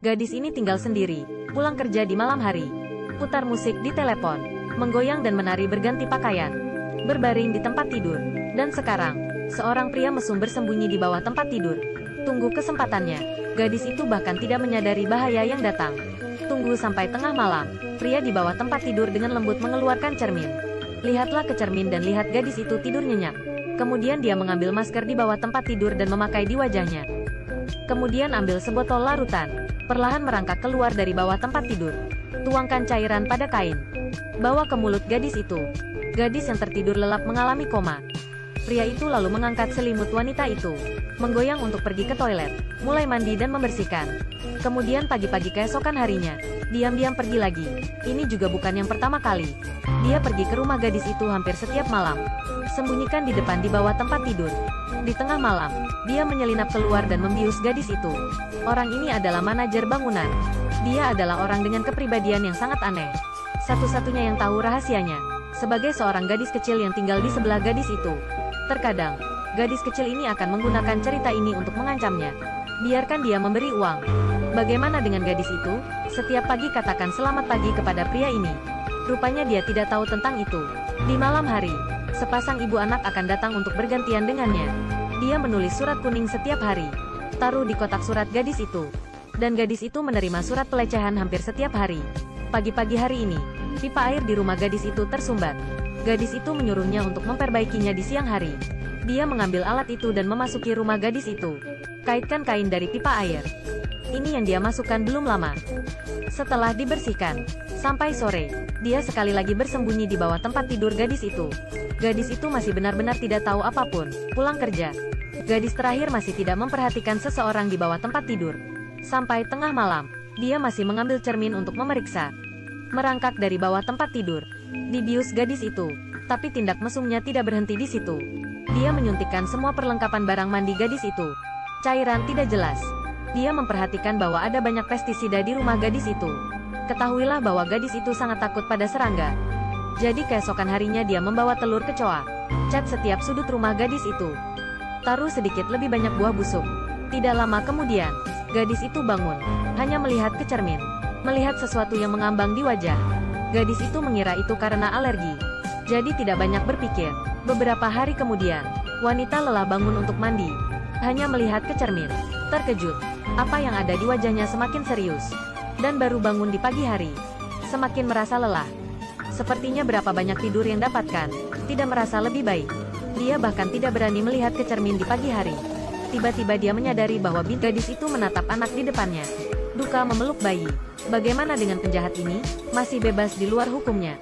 Gadis ini tinggal sendiri, pulang kerja di malam hari, putar musik di telepon, menggoyang dan menari berganti pakaian, berbaring di tempat tidur. Dan sekarang, seorang pria mesum bersembunyi di bawah tempat tidur. Tunggu kesempatannya. Gadis itu bahkan tidak menyadari bahaya yang datang. Tunggu sampai tengah malam. Pria di bawah tempat tidur dengan lembut mengeluarkan cermin. Lihatlah ke cermin dan lihat gadis itu tidur nyenyak. Kemudian dia mengambil masker di bawah tempat tidur dan memakai di wajahnya. Kemudian ambil sebotol larutan. Perlahan merangkak keluar dari bawah tempat tidur. Tuangkan cairan pada kain. Bawa ke mulut gadis itu. Gadis yang tertidur lelap mengalami koma. Pria itu lalu mengangkat selimut wanita itu, menggoyang untuk pergi ke toilet, mulai mandi dan membersihkan. Kemudian pagi-pagi keesokan harinya, diam-diam pergi lagi. Ini juga bukan yang pertama kali. Dia pergi ke rumah gadis itu hampir setiap malam. Sembunyikan di depan di bawah tempat tidur. Di tengah malam, dia menyelinap keluar dan membius gadis itu. Orang ini adalah manajer bangunan. Dia adalah orang dengan kepribadian yang sangat aneh. Satu-satunya yang tahu rahasianya, sebagai seorang gadis kecil yang tinggal di sebelah gadis itu. Terkadang, gadis kecil ini akan menggunakan cerita ini untuk mengancamnya. Biarkan dia memberi uang. Bagaimana dengan gadis itu? Setiap pagi katakan selamat pagi kepada pria ini. Rupanya dia tidak tahu tentang itu. Di malam hari, sepasang ibu anak akan datang untuk bergantian dengannya. Dia menulis surat kuning setiap hari. Taruh di kotak surat gadis itu. Dan gadis itu menerima surat pelecehan hampir setiap hari. Pagi-pagi hari ini, pipa air di rumah gadis itu tersumbat. Gadis itu menyuruhnya untuk memperbaikinya di siang hari. Dia mengambil alat itu dan memasuki rumah gadis itu. Kaitkan kain dari pipa air. Ini yang dia masukkan belum lama. Setelah dibersihkan, sampai sore, dia sekali lagi bersembunyi di bawah tempat tidur gadis itu. Gadis itu masih benar-benar tidak tahu apapun. Pulang kerja, gadis terakhir masih tidak memperhatikan seseorang di bawah tempat tidur. Sampai tengah malam, dia masih mengambil cermin untuk memeriksa. Merangkak dari bawah tempat tidur, dibius gadis itu. Tapi tindak mesumnya tidak berhenti di situ. Dia menyuntikkan semua perlengkapan barang mandi gadis itu. Cairan tidak jelas. Dia memperhatikan bahwa ada banyak pestisida di rumah gadis itu. Ketahuilah bahwa gadis itu sangat takut pada serangga. Jadi keesokan harinya dia membawa telur kecoa. Cat setiap sudut rumah gadis itu. Taruh sedikit lebih banyak buah busuk. Tidak lama kemudian, gadis itu bangun, hanya melihat ke cermin. Melihat sesuatu yang mengambang di wajah. Gadis itu mengira itu karena alergi. Jadi tidak banyak berpikir. Beberapa hari kemudian, wanita lelah bangun untuk mandi. Hanya melihat ke cermin. Terkejut, apa yang ada di wajahnya semakin serius. Dan baru bangun di pagi hari. Semakin merasa lelah. Sepertinya berapa banyak tidur yang dapatkan. Tidak merasa lebih baik. Dia bahkan tidak berani melihat ke cermin di pagi hari. Tiba-tiba dia menyadari bahwa gadis itu menatap anak di depannya. Duka memeluk bayi. Bagaimana dengan penjahat ini? Masih bebas di luar hukumnya.